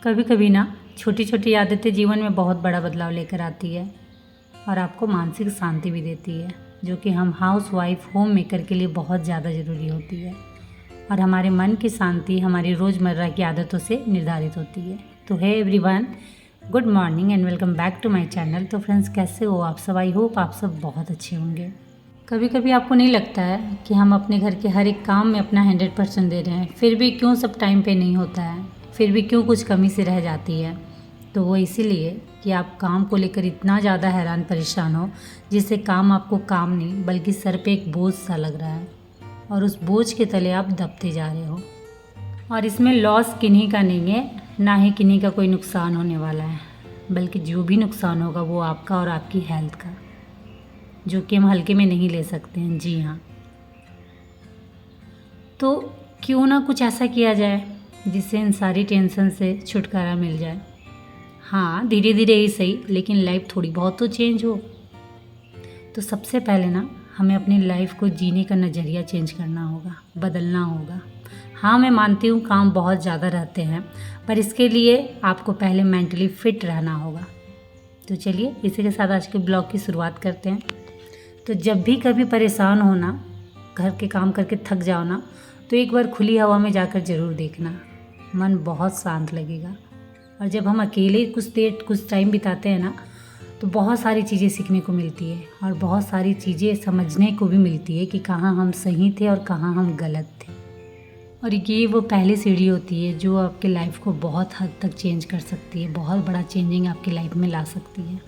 कभी कभी ना छोटी छोटी आदतें जीवन में बहुत बड़ा बदलाव लेकर आती है और आपको मानसिक शांति भी देती है, जो कि हम हाउस वाइफ होम मेकर के लिए बहुत ज़्यादा ज़रूरी होती है। और हमारे मन की शांति हमारी रोज़मर्रा की आदतों से निर्धारित होती है। तो hi everyone, good morning and welcome back to my channel. तो फ्रेंड्स, कैसे हो आप सब? आई होप आप सब बहुत अच्छे होंगे। कभी कभी आपको नहीं लगता है कि हम अपने घर के हर एक काम में अपना 100% दे रहे हैं, फिर भी क्यों सब टाइम पे नहीं होता है, फिर भी क्यों कुछ कमी से रह जाती है? तो वो इसीलिए कि आप काम को लेकर इतना ज़्यादा हैरान परेशान हो, जिससे काम आपको काम नहीं बल्कि सर पे एक बोझ सा लग रहा है और उस बोझ के तले आप दबते जा रहे हो। और इसमें लॉस किन्हीं का नहीं है, ना ही किन्हीं का कोई नुकसान होने वाला है, बल्कि जो भी नुकसान होगा वो आपका और आपकी हेल्थ का, जो कि हम हल्के में नहीं ले सकते हैं। जी हाँ, तो क्यों ना कुछ ऐसा किया जाए जिससे इन सारी टेंशन से छुटकारा मिल जाए। हाँ, धीरे धीरे ही सही, लेकिन लाइफ थोड़ी बहुत तो चेंज हो। तो सबसे पहले ना हमें अपनी लाइफ को जीने का नज़रिया चेंज करना होगा, बदलना होगा। हाँ, मैं मानती हूँ काम बहुत ज़्यादा रहते हैं, पर इसके लिए आपको पहले मेंटली फिट रहना होगा। तो चलिए इसी के साथ आज के ब्लॉग की शुरुआत करते हैं। तो जब भी कभी परेशान हो ना, घर के काम करके थक जाओ ना, तो एक बार खुली हवा में जाकर ज़रूर देखना, मन बहुत शांत लगेगा। और जब हम अकेले कुछ टाइम बिताते हैं ना, तो बहुत सारी चीज़ें सीखने को मिलती है और बहुत सारी चीज़ें समझने को भी मिलती है कि कहाँ हम सही थे और कहाँ हम गलत थे। और ये वो पहली सीढ़ी होती है जो आपके लाइफ को बहुत हद तक चेंज कर सकती है, बहुत बड़ा चेंजिंग आपकी लाइफ में ला सकती है।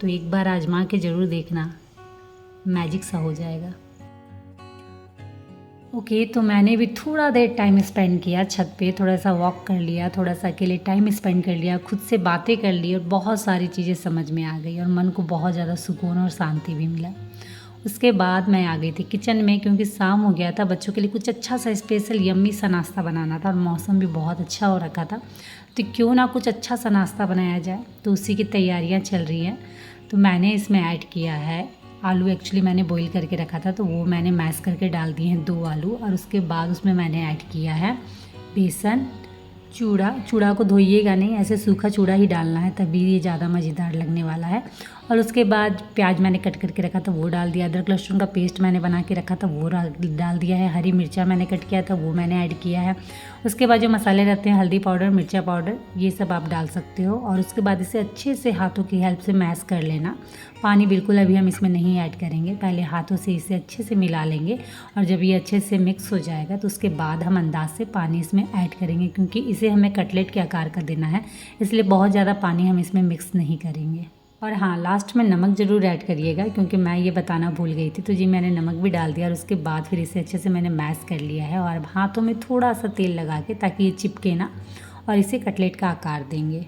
तो एक बार आजमा के ज़रूर देखना, मैजिक सा हो जाएगा। ओके, तो मैंने भी थोड़ा देर टाइम स्पेंड किया छत पे, थोड़ा सा वॉक कर लिया, थोड़ा सा अकेले टाइम स्पेंड कर लिया, खुद से बातें कर ली और बहुत सारी चीज़ें समझ में आ गई और मन को बहुत ज़्यादा सुकून और शांति भी मिला। उसके बाद मैं आ गई थी किचन में, क्योंकि शाम हो गया था, बच्चों के लिए कुछ अच्छा सा स्पेशल यम्मी सा नाश्ता बनाना था और मौसम भी बहुत अच्छा हो रखा था। तो क्यों ना कुछ अच्छा सा नाश्ता बनाया जाए, तो उसी की तैयारियाँ चल रही हैं। तो मैंने इसमें ऐड किया है आलू। एक्चुअली मैंने बॉईल करके रखा था, तो वो मैंने मैश करके डाल दिए हैं 2 आलू। और उसके बाद उसमें मैंने ऐड किया है बेसन, चूड़ा को धोइएगा नहीं, ऐसे सूखा चूड़ा ही डालना है, तभी ये ज़्यादा मज़ेदार लगने वाला है। और उसके बाद प्याज मैंने कट करके रखा था वो डाल दिया, अदरक लहसुन का पेस्ट मैंने बना के रखा था वो डाल दिया है, हरी मिर्चा मैंने कट किया था वो मैंने ऐड किया है। उसके बाद जो मसाले रहते हैं, हल्दी पाउडर, मिर्चा पाउडर, ये सब आप डाल सकते हो। और उसके बाद इसे अच्छे से हाथों की हेल्प से मैश कर लेना। पानी बिल्कुल अभी हम इसमें नहीं ऐड करेंगे, पहले हाथों से इसे अच्छे से मिला लेंगे। और जब ये अच्छे से मिक्स हो जाएगा तो उसके बाद हम अंदाज से पानी इसमें ऐड करेंगे, क्योंकि इसे हमें कटलेट के आकार का देना है, इसलिए बहुत ज़्यादा पानी हम इसमें मिक्स नहीं करेंगे। और हाँ, लास्ट में नमक ज़रूर ऐड करिएगा, क्योंकि मैं ये बताना भूल गई थी। तो जी मैंने नमक भी डाल दिया और उसके बाद फिर इसे अच्छे से मैंने मैश कर लिया है। और हाथों में थोड़ा सा तेल लगा के, ताकि ये चिपके ना, और इसे कटलेट का आकार देंगे।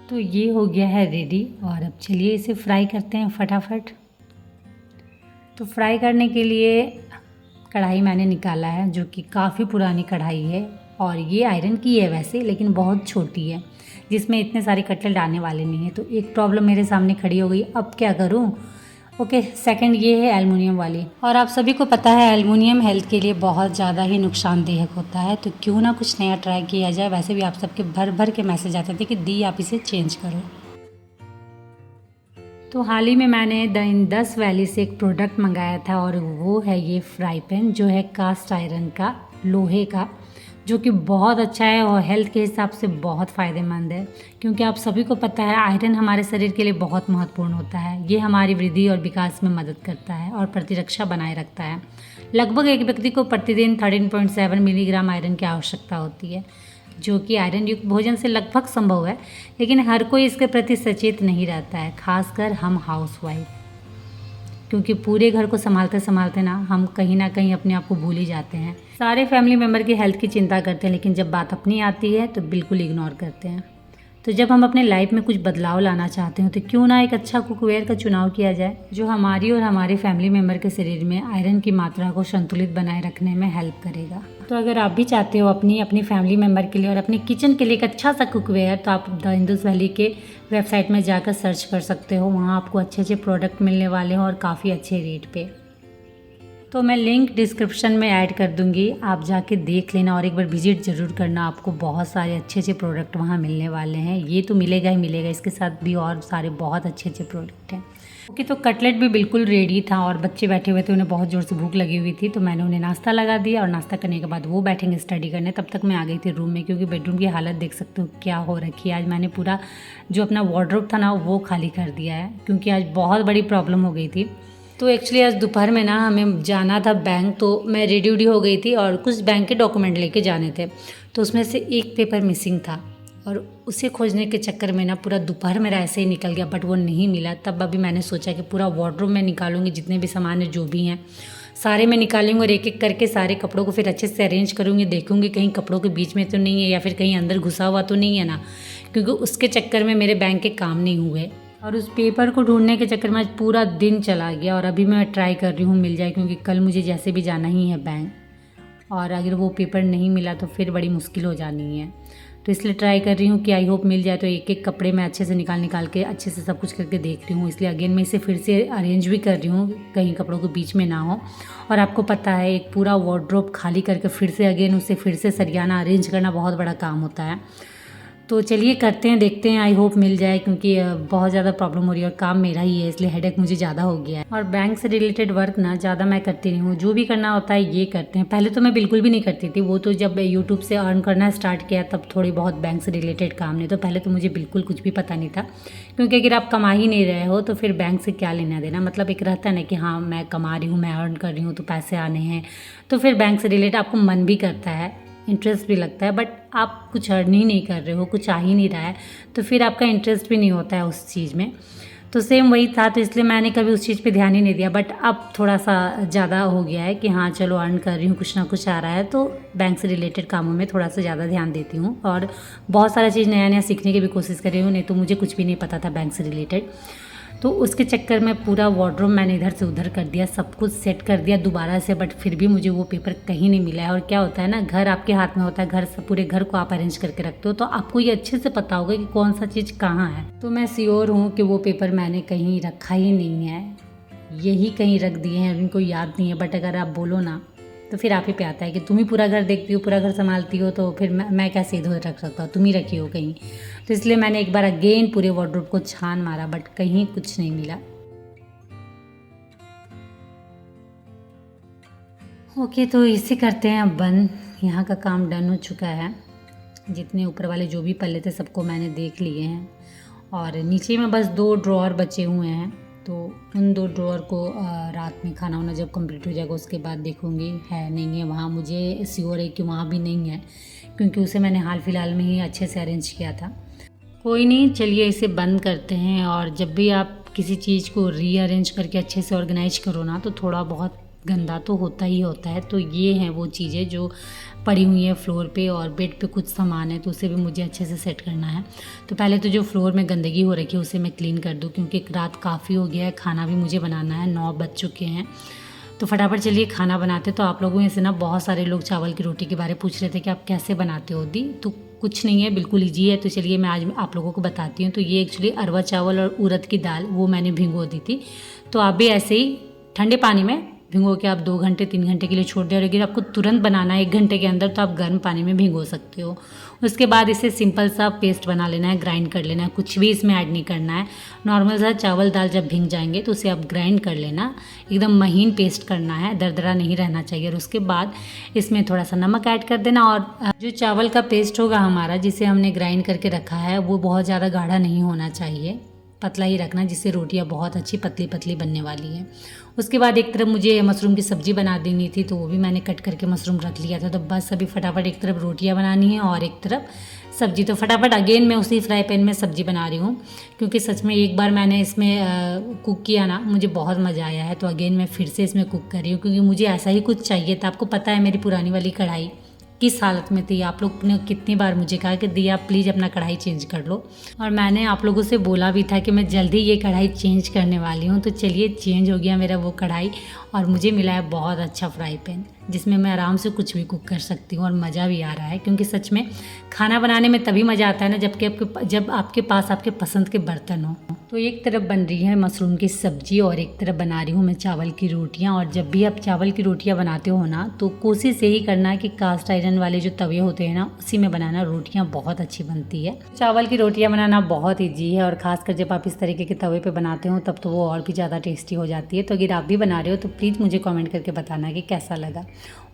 तो ये हो गया है रेडी। और अब चलिए इसे फ्राई करते हैं फटाफट। तो फ्राई करने के लिए कढ़ाई मैंने निकाला है, जो कि काफ़ी पुरानी कढ़ाई है और ये आयरन की है वैसे, लेकिन बहुत छोटी है, जिसमें इतने सारे कटलेट आने वाले नहीं है। तो एक प्रॉब्लम मेरे सामने खड़ी हो गई, अब क्या करूं? ओके, सेकंड ये है एल्युमिनियम वाली। और आप सभी को पता है एल्युमिनियम हेल्थ के लिए बहुत ज़्यादा ही नुकसानदेह होता है। तो क्यों ना कुछ नया ट्राई किया जाए। वैसे भी आप सबके भर भर के मैसेज आते थे कि दी आप इसे चेंज करो। तो हाल ही में मैंने द इंडस वैली से एक प्रोडक्ट मंगाया था, और वो है ये फ्राई पैन, जो है कास्ट आयरन का, लोहे का, जो कि बहुत अच्छा है और हेल्थ के हिसाब से बहुत फ़ायदेमंद है। क्योंकि आप सभी को पता है आयरन हमारे शरीर के लिए बहुत महत्वपूर्ण होता है। ये हमारी वृद्धि और विकास में मदद करता है और प्रतिरक्षा बनाए रखता है। लगभग एक व्यक्ति को प्रतिदिन 13.7 मिलीग्राम आयरन की आवश्यकता होती है, जो कि आयरन युक्त भोजन से लगभग संभव है, लेकिन हर कोई इसके प्रति सचेत नहीं रहता है, खासकर हम हाउसवाइफ, क्योंकि पूरे घर को संभालते संभालते ना हम कहीं ना कहीं अपने आप को भूल ही जाते हैं। सारे फैमिली मेम्बर की हेल्थ की चिंता करते हैं, लेकिन जब बात अपनी आती है तो बिल्कुल इग्नोर करते हैं। तो जब हम अपने लाइफ में कुछ बदलाव लाना चाहते हो, तो क्यों ना एक अच्छा कुकवेयर का चुनाव किया जाए, जो हमारी और हमारे फैमिली मेम्बर के शरीर में आयरन की मात्रा को संतुलित बनाए रखने में हेल्प करेगा। तो अगर आप भी चाहते हो अपनी फैमिली मेम्बर के लिए और अपने किचन के लिए एक अच्छा सा कुकवेयर, तो आप द इंडस वैली के वेबसाइट में जाकर सर्च कर सकते हो। वहाँ आपको अच्छे अच्छे प्रोडक्ट मिलने वाले हैं और काफ़ी अच्छे रेट पे। तो मैं लिंक डिस्क्रिप्शन में ऐड कर दूंगी, आप जाके देख लेना और एक बार विजिट ज़रूर करना। आपको बहुत सारे अच्छे अच्छे प्रोडक्ट वहाँ मिलने वाले हैं। ये तो मिलेगा ही मिलेगा, इसके साथ भी और सारे बहुत अच्छे अच्छे प्रोडक्ट हैं। ओके, तो कटलेट भी बिल्कुल रेडी था और बच्चे बैठे हुए थे, उन्हें बहुत ज़ोर से भूख लगी हुई थी, तो मैंने उन्हें नाश्ता लगा दिया और नाश्ता करने के बाद वो बैठेंगे स्टडी करने। तब तक मैं आ गई थी रूम में, क्योंकि बेडरूम की हालत देख सकते हो क्या हो रखी है। आज मैंने पूरा जो अपना वार्डरोब था ना वो खाली कर दिया है, क्योंकि आज बहुत बड़ी प्रॉब्लम हो गई थी। तो एक्चुअली आज दोपहर में ना हमें जाना था बैंक, तो मैं रेडी वेडी हो गई थी और कुछ बैंक के डॉक्यूमेंट लेके जाने थे, तो उसमें से एक पेपर मिसिंग था और उसे खोजने के चक्कर में ना पूरा दोपहर मेरा ऐसे ही निकल गया, बट वो नहीं मिला। तब अभी मैंने सोचा कि पूरा वार्डरोब में निकालूंगी, जितने भी सामान है जो भी हैं सारे मैं निकालूंगी और एक एक करके सारे कपड़ों को फिर अच्छे से अरेंज करूँगी। देखूँगी कहीं कपड़ों के बीच में तो नहीं है या फिर कहीं अंदर घुसा हुआ तो नहीं है ना, क्योंकि उसके चक्कर में मेरे बैंक के काम नहीं हुए। और उस पेपर को ढूंढने के चक्कर में आज पूरा दिन चला गया और अभी मैं ट्राई कर रही हूँ मिल जाए, क्योंकि कल मुझे जैसे भी जाना ही है बैंक, और अगर वो पेपर नहीं मिला तो फिर बड़ी मुश्किल हो जानी है। तो इसलिए ट्राई कर रही हूँ कि आई होप मिल जाए। तो एक एक कपड़े मैं अच्छे से निकाल के अच्छे से सब कुछ करके देख रही हूँ, इसलिए अगेन मैं इसे फिर से अरेंज भी कर रही हूँ कहीं कपड़ों के बीच में ना हो। और आपको पता है एक पूरा वार्डरोब खाली करके फिर से अगेन उसे फिर से सरियाना अरेंज करना बहुत बड़ा काम होता है। तो चलिए करते हैं, देखते हैं, आई होप मिल जाए, क्योंकि बहुत ज़्यादा प्रॉब्लम हो रही है और काम मेरा ही है, इसलिए हेडेक मुझे ज़्यादा हो गया है। और बैंक से रिलेटेड वर्क ना ज़्यादा मैं करती नहीं हूँ, जो भी करना होता है ये करते हैं। पहले तो मैं बिल्कुल भी नहीं करती थी, वो तो जब यूट्यूब से अर्न करना स्टार्ट किया तब थोड़ी बहुत बैंक से रिलेटेड काम नहीं, तो पहले तो मुझे बिल्कुल कुछ भी पता नहीं था, क्योंकि अगर आप कमा ही नहीं रहे हो तो फिर बैंक से क्या लेना देना। मतलब एक रहता है ना कि हाँ मैं कमा रही हूँ, मैं अर्न कर रही हूँ तो पैसे आने हैं, तो फिर बैंक से रिलेटेड आपको मन भी करता है, इंटरेस्ट भी लगता है, बट आप कुछ अर्न ही नहीं कर रहे हो, कुछ आ ही नहीं रहा है, तो फिर आपका इंटरेस्ट भी नहीं होता है उस चीज़ में। तो सेम वही था, तो इसलिए मैंने कभी उस चीज़ पे ध्यान ही नहीं दिया। बट अब थोड़ा सा ज़्यादा हो गया है कि हाँ चलो अर्न कर रही हूँ, कुछ ना कुछ आ रहा है, तो बैंक से रिलेटेड कामों में थोड़ा सा ज़्यादा ध्यान देती हूँ और बहुत सारा चीज़ नया नया सीखने की भी कोशिश कर रही हूँ। नहीं तो मुझे कुछ भी नहीं पता था बैंक से रिलेटेड, तो उसके चक्कर में पूरा वार्डरोब मैंने इधर से उधर कर दिया, सब कुछ सेट कर दिया दोबारा से, बट फिर भी मुझे वो पेपर कहीं नहीं मिला है। और क्या होता है ना, घर आपके हाथ में होता है, घर से पूरे घर को आप अरेंज करके रखते हो, तो आपको ये अच्छे से पता होगा कि कौन सा चीज़ कहाँ है। तो मैं श्योर हूँ कि वो पेपर मैंने कहीं रखा ही नहीं है, यही कहीं रख दिए हैं, उनको याद नहीं है। बट अगर आप बोलो ना तो फिर आप ही पे आता है कि तुम ही पूरा घर देखती हो, पूरा घर संभालती हो, तो फिर मैं कैसे इधर रख सकता हूँ, तुम ही रखी हो कहीं। तो इसलिए मैंने एक बार अगेन पूरे वार्डरोब को छान मारा, बट कहीं कुछ नहीं मिला। ओके, तो इसे करते हैं अब बंद। यहाँ का काम डन हो चुका है, जितने ऊपर वाले जो भी पल्ले थे सबको मैंने देख लिए हैं, और नीचे में बस 2 ड्रॉअर बचे हुए हैं। तो उन 2 ड्रॉअर को रात में खाना वाना जब कंप्लीट हो जाएगा उसके बाद देखूंगी है नहीं है वहाँ। मुझे श्योर है कि वहाँ भी नहीं है, क्योंकि उसे मैंने हाल फिलहाल में ही अच्छे से अरेंज किया था। कोई नहीं, चलिए इसे बंद करते हैं। और जब भी आप किसी चीज़ को रीअरेंज करके अच्छे से ऑर्गेनाइज करो ना, तो थोड़ा बहुत गंदा तो होता ही होता है। तो ये हैं वो चीज़ें जो पड़ी हुई है फ्लोर पे, और बेड पे कुछ सामान है तो उसे भी मुझे अच्छे से सेट करना है। तो पहले तो जो फ्लोर में गंदगी हो रखी है उसे मैं क्लीन कर दूँ, क्योंकि रात काफ़ी हो गया है, खाना भी मुझे बनाना है, 9 बज चुके हैं। तो फटाफट चलिए खाना बनाते। तो आप लोगों में से ना बहुत सारे लोग चावल की रोटी के बारे में पूछ रहे थे कि आप कैसे बनाते हो दी। तो कुछ नहीं है, बिल्कुल ईजी है। तो चलिए मैं आज आप लोगों को बताती हूँ। तो ये एक्चुअली अरवा चावल और उड़द की दाल वो मैंने भिगो दी थी। तो आप भी ऐसे ही ठंडे पानी में भिगो के आप 2 घंटे 3 घंटे के लिए छोड़ दें, और अगर आपको तुरंत बनाना है 1 घंटे के अंदर तो आप गर्म पानी में भिगो सकते हो। उसके बाद इसे सिंपल सा पेस्ट बना लेना है, ग्राइंड कर लेना है, कुछ भी इसमें ऐड नहीं करना है। नॉर्मल सा चावल दाल जब भीग जाएंगे तो उसे आप ग्राइंड कर लेना, एकदम महीन पेस्ट करना है, दरदरा नहीं रहना चाहिए। और उसके बाद इसमें थोड़ा सा नमक ऐड कर देना। और जो चावल का पेस्ट होगा हमारा, जिसे हमने ग्राइंड करके रखा है, वो बहुत ज़्यादा गाढ़ा नहीं होना चाहिए, पतला ही रखना, जिससे रोटियां बहुत अच्छी पतली पतली बनने वाली है। उसके बाद एक तरफ मुझे मशरूम की सब्ज़ी बना देनी थी, तो वो भी मैंने कट करके मशरूम रख लिया था। तो बस अभी फटाफट एक तरफ रोटियां बनानी है और एक तरफ सब्ज़ी। तो फटाफट अगेन मैं उसी फ्राई पैन में सब्ज़ी बना रही हूँ, क्योंकि सच में एक बार मैंने इसमें कुक किया ना, मुझे बहुत मज़ा आया है। तो अगेन मैं फिर से इसमें कुक कर रही हूँ, क्योंकि मुझे ऐसा ही कुछ चाहिए था। आपको पता है मेरी पुरानी वाली कढ़ाई किस हालत में थी। आप लोग ने कितनी बार मुझे कहा कि दिया प्लीज़ अपना कढ़ाई चेंज कर लो, और मैंने आप लोगों से बोला भी था कि मैं जल्दी ये कढ़ाई चेंज करने वाली हूँ। तो चलिए चेंज हो गया मेरा वो कढ़ाई, और मुझे मिला है बहुत अच्छा फ्राई पैन, जिसमें मैं आराम से कुछ भी कुक कर सकती हूँ और मज़ा भी आ रहा है। क्योंकि सच में खाना बनाने में तभी मज़ा आता है ना जब आपके पास आपके पसंद के बर्तन हो। तो एक तरफ बन रही है मशरूम की सब्ज़ी और एक तरफ बना रही हूँ मैं चावल की रोटियाँ। और जब भी आप चावल की रोटियाँ बनाते हो ना, तो कोशिश यही करना है कि कास्ट आयरन वाले जो तवे होते हैं ना, उसी में बनाना। रोटियाँ बहुत अच्छी बनती है। चावल की रोटियाँ बनाना बहुत ईजी है, और ख़ासकर जब आप इस तरीके के तवे पे बनाते हो तब तो वो और भी ज़्यादा टेस्टी हो जाती है। तो अगर आप भी बना रहे हो तो प्लीज़ मुझे कमेंट करके बताना कि कैसा लगा।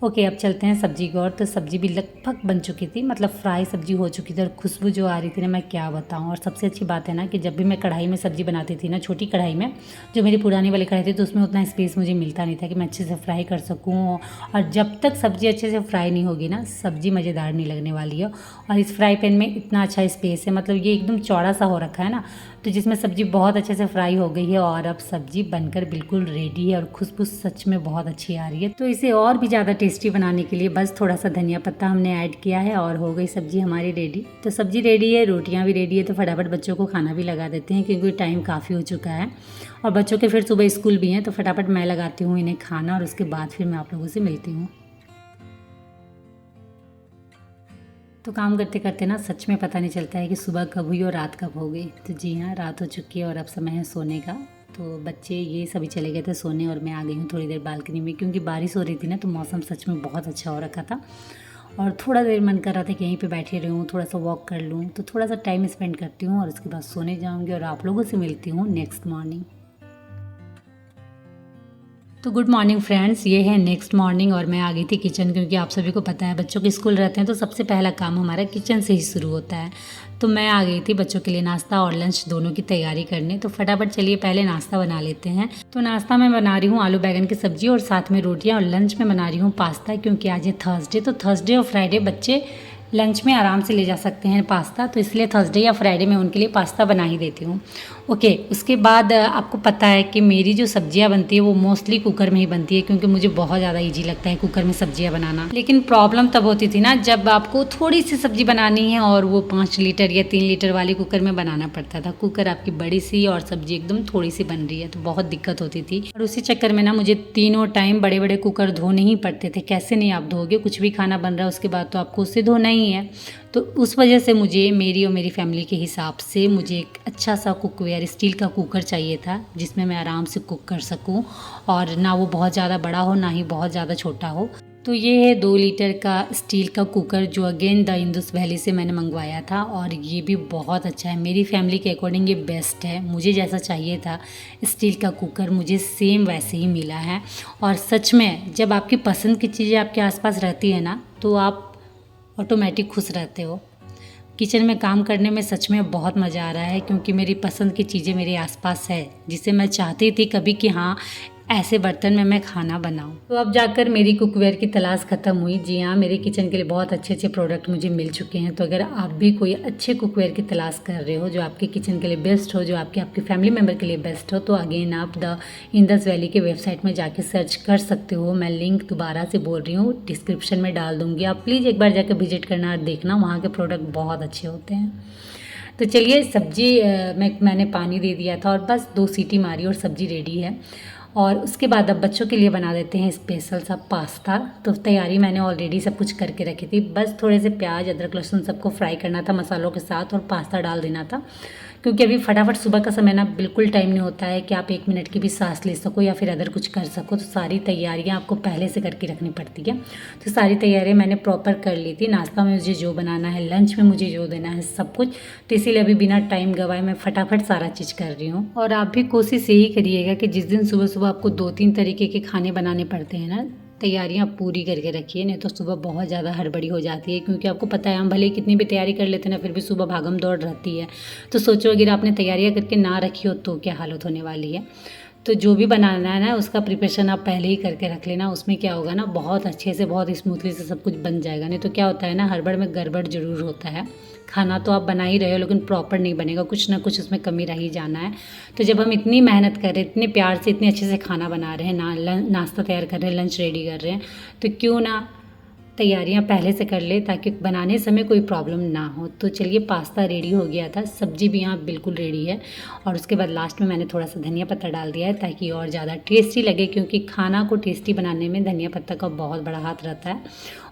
ओके, अब चलते हैं सब्जी की ओर। तो सब्जी भी लगभग बन चुकी थी, मतलब फ्राई सब्जी हो चुकी थी, और खुशबू जो आ रही थी ना, मैं क्या बताऊँ। और सबसे अच्छी बात है ना कि जब भी मैं कढ़ाई में सब्जी बनाती थी ना, छोटी कढ़ाई में, जो मेरी पुरानी वाली कढ़ाई थी, तो उसमें उतना स्पेस मुझे मिलता नहीं था कि मैं अच्छे से फ्राई कर सकूँ। और जब तक सब्ज़ी अच्छे से फ्राई नहीं होगी ना, सब्ज़ी मज़ेदार नहीं लगने वाली है। और इस फ्राई पैन में इतना अच्छा स्पेस है, मतलब ये एकदम चौड़ा सा हो रखा है ना, तो जिसमें सब्ज़ी बहुत अच्छे से फ्राई हो गई है। और अब सब्ज़ी बनकर बिल्कुल रेडी है, और खुशबू सच में बहुत अच्छी आ रही है। तो इसे और भी ज़्यादा टेस्टी बनाने के लिए बस थोड़ा सा धनिया पत्ता हमने ऐड किया है, और हो गई सब्ज़ी हमारी रेडी। तो सब्ज़ी रेडी है, रोटियाँ भी रेडी है, तो फटाफट बच्चों को खाना भी लगा देते हैं, क्योंकि टाइम काफ़ी हो चुका है और बच्चों के फिर सुबह स्कूल भी हैं। तो फटाफट मैं लगाती हूँ इन्हें खाना, और उसके बाद फिर मैं आप लोगों से मिलती हूँ। तो काम करते करते ना सच में पता नहीं चलता है कि सुबह कब हुई और रात कब हो गई। तो जी हाँ, रात हो चुकी है और अब समय है सोने का। तो बच्चे ये सभी चले गए थे सोने, और मैं आ गई हूँ थोड़ी देर बालकनी में, क्योंकि बारिश हो रही थी ना, तो मौसम सच में बहुत अच्छा हो रखा था। और थोड़ा देर मन कर रहा था कि यहीं पे बैठे रहूँ, थोड़ा सा वॉक कर लूँ। तो थोड़ा सा टाइम स्पेंड करती हूँ और उसके बाद सोने जाऊँगी, और आप लोगों से मिलती हूँ नेक्स्ट मॉर्निंग। तो गुड मॉर्निंग फ्रेंड्स, ये है नेक्स्ट मॉर्निंग, और मैं आ गई थी किचन, क्योंकि आप सभी को पता है बच्चों के स्कूल रहते हैं तो सबसे पहला काम हमारा किचन से ही शुरू होता है। तो मैं आ गई थी बच्चों के लिए नाश्ता और लंच दोनों की तैयारी करने। तो फटाफट चलिए पहले नाश्ता बना लेते हैं। तो नाश्ता में बना रही हूँ आलू बैगन की सब्जी और साथ में रोटियाँ, और लंच में बना रही हूँ पास्ता, क्योंकि आज है थर्सडे। तो थर्सडे और फ्राइडे बच्चे लंच में आराम से ले जा सकते हैं पास्ता, तो इसलिए थर्सडे या फ्राइडे में उनके लिए पास्ता बना ही देती हूँ। ओके, उसके बाद आपको पता है कि मेरी जो सब्जियां बनती है वो मोस्टली कुकर में ही बनती है, क्योंकि मुझे बहुत ज़्यादा इजी लगता है कुकर में सब्जियां बनाना। लेकिन प्रॉब्लम तब होती थी ना जब आपको थोड़ी सी सब्जी बनानी है, और वो 5 लीटर या 3 लीटर वाली कुकर में बनाना पड़ता था। कुकर आपकी बड़ी सी और सब्जी एकदम थोड़ी सी बन रही है, तो बहुत दिक्कत होती थी। और उसी चक्कर में ना मुझे तीनों टाइम बड़े बड़े कुकर धोने ही पड़ते थे। कैसे नहीं आप धोगे, कुछ भी खाना बन रहा है उसके बाद तो आपको उससे धोना ही है। तो उस वजह से मुझे मेरी और मेरी फैमिली के हिसाब से मुझे एक अच्छा सा कुकवेयर स्टील का कुकर चाहिए था, जिसमें मैं आराम से कुक कर सकूं, और ना वो बहुत ज़्यादा बड़ा हो ना ही बहुत ज़्यादा छोटा हो। तो ये है 2 लीटर का स्टील का कुकर, जो अगेन द इंदुस वैली से मैंने मंगवाया था, और ये भी बहुत अच्छा है। मेरी फैमिली के अकॉर्डिंग ये बेस्ट है। मुझे जैसा चाहिए था स्टील का कुकर, मुझे सेम वैसे ही मिला है। और सच में जब आपकी पसंद की चीज़ें आपके आसपास रहती है ना, तो आप ऑटोमेटिक खुश रहते हो। किचन में काम करने में सच में बहुत मज़ा आ रहा है, क्योंकि मेरी पसंद की चीज़ें मेरे आसपास है, जिसे मैं चाहती थी कभी कि हाँ ऐसे बर्तन में मैं खाना बनाऊं। तो अब जाकर मेरी कुकवेयर की तलाश ख़त्म हुई। जी हाँ, मेरे किचन के लिए बहुत अच्छे अच्छे प्रोडक्ट मुझे मिल चुके हैं। तो अगर आप भी कोई अच्छे कुकवेयर की तलाश कर रहे हो जो आपके किचन के लिए बेस्ट हो, जो आपकी फैमिली मेम्बर के लिए बेस्ट हो, तो अगेन आप द इंदस वैली के वेबसाइट में जाके सर्च कर सकते हो। मैं लिंक दोबारा से बोल रही हूँ, डिस्क्रिप्शन में डाल दूँगी। आप प्लीज़ एक बार जाकर विजिट करना और देखना, वहाँ के प्रोडक्ट बहुत अच्छे होते हैं। तो चलिए सब्जी मैंने पानी दे दिया था, और बस 2 सीटी मारी और सब्जी रेडी है। और उसके बाद अब बच्चों के लिए बना देते हैं स्पेशल सा पास्ता। तो तैयारी मैंने ऑलरेडी सब कुछ करके रखी थी, बस थोड़े से प्याज अदरक लहसुन सबको फ्राई करना था मसालों के साथ, और पास्ता डाल देना था। क्योंकि अभी फटाफट सुबह का समय ना बिल्कुल टाइम नहीं होता है कि आप 1 मिनट की भी सांस ले सको या फिर अदर कुछ कर सको। तो सारी तैयारियां आपको पहले से करके रखनी पड़ती है। तो सारी तैयारियां मैंने प्रॉपर कर ली थी। नाश्ता में मुझे जो बनाना है, लंच में मुझे जो देना है, सब कुछ। तो इसीलिए अभी बिना टाइम गवाए मैं फटाफट सारा चीज़ कर रही हूँ। और आप भी कोशिश यही करिएगा कि जिस दिन सुबह सुबह आपको 2-3 तरीके के खाने बनाने पड़ते हैं ना, तैयारियां पूरी करके रखिए, नहीं तो सुबह बहुत ज़्यादा हड़बड़ी हो जाती है। क्योंकि आपको पता है हम भले कितनी भी तैयारी कर लेते हैं ना, फिर भी सुबह भागम दौड़ रहती है। तो सोचो अगर आपने तैयारियां करके ना रखी हो तो क्या हालत होने वाली है। तो जो भी बनाना है ना, उसका प्रिपरेशन आप पहले ही करके रख लेना। उसमें क्या होगा ना, बहुत अच्छे से बहुत स्मूथली से सब कुछ बन जाएगा। नहीं तो क्या होता है ना, हड़बड़ में गड़बड़ जरूर होता है। खाना तो आप बना ही रहे हो, लेकिन प्रॉपर नहीं बनेगा, कुछ ना कुछ उसमें कमी रह ही जाना है। तो जब हम इतनी मेहनत कर रहे हैं, इतने प्यार से इतने अच्छे से खाना बना रहे हैं, नाश्ता तैयार कर रहे हैं, लंच रेडी कर रहे हैं, तो क्यों ना तैयारियां पहले से कर ले ताकि बनाने समय कोई प्रॉब्लम ना हो। तो चलिए पास्ता रेडी हो गया था, सब्जी भी यहाँ बिल्कुल रेडी है और उसके बाद लास्ट में मैंने थोड़ा सा धनिया पत्ता डाल दिया है ताकि और ज़्यादा टेस्टी लगे, क्योंकि खाना को टेस्टी बनाने में धनिया पत्ता का बहुत बड़ा हाथ रहता है।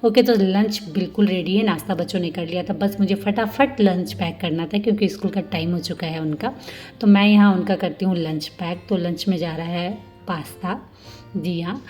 ओके, तो लंच बिल्कुल रेडी है, नाश्ता बच्चों ने कर लिया था, बस मुझे फटाफट लंच पैक करना था क्योंकि स्कूल का टाइम हो चुका है उनका। तो मैं यहाँ उनका करती हूँ लंच पैक। तो लंच में जा रहा है पास्ता, जी हाँ,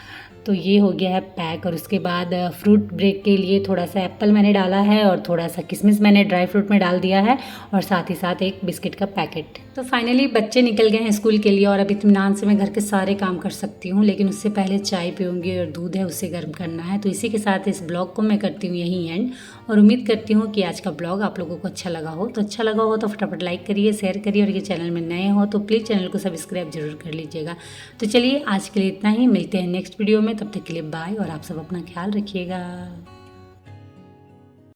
तो ये हो गया है पैक। और उसके बाद फ्रूट ब्रेक के लिए थोड़ा सा एप्पल मैंने डाला है और थोड़ा सा किशमिश मैंने ड्राई फ्रूट में डाल दिया है और साथ ही साथ एक बिस्किट का पैकेट। तो फाइनली बच्चे निकल गए हैं स्कूल के लिए और अब इत्मीनान से मैं घर के सारे काम कर सकती हूँ, लेकिन उससे पहले चाय पीऊँगी और दूध है उसे गर्म करना है। तो इसी के साथ इस ब्लॉग को मैं करती हूँ यहीं एंड, और उम्मीद करती हूँ कि आज का ब्लॉग आप लोगों को अच्छा लगा हो। तो अच्छा लगा हो तो फटाफट लाइक करिए, शेयर करिए, और ये चैनल में नए हो तो प्लीज़ चैनल को सब्सक्राइब जरूर कर लीजिएगा। तो चलिए आज के लिए इतना ही, मिलते हैं नेक्स्ट वीडियो में, तब तक के लिए बाय और आप सब अपना ख्याल रखिएगा।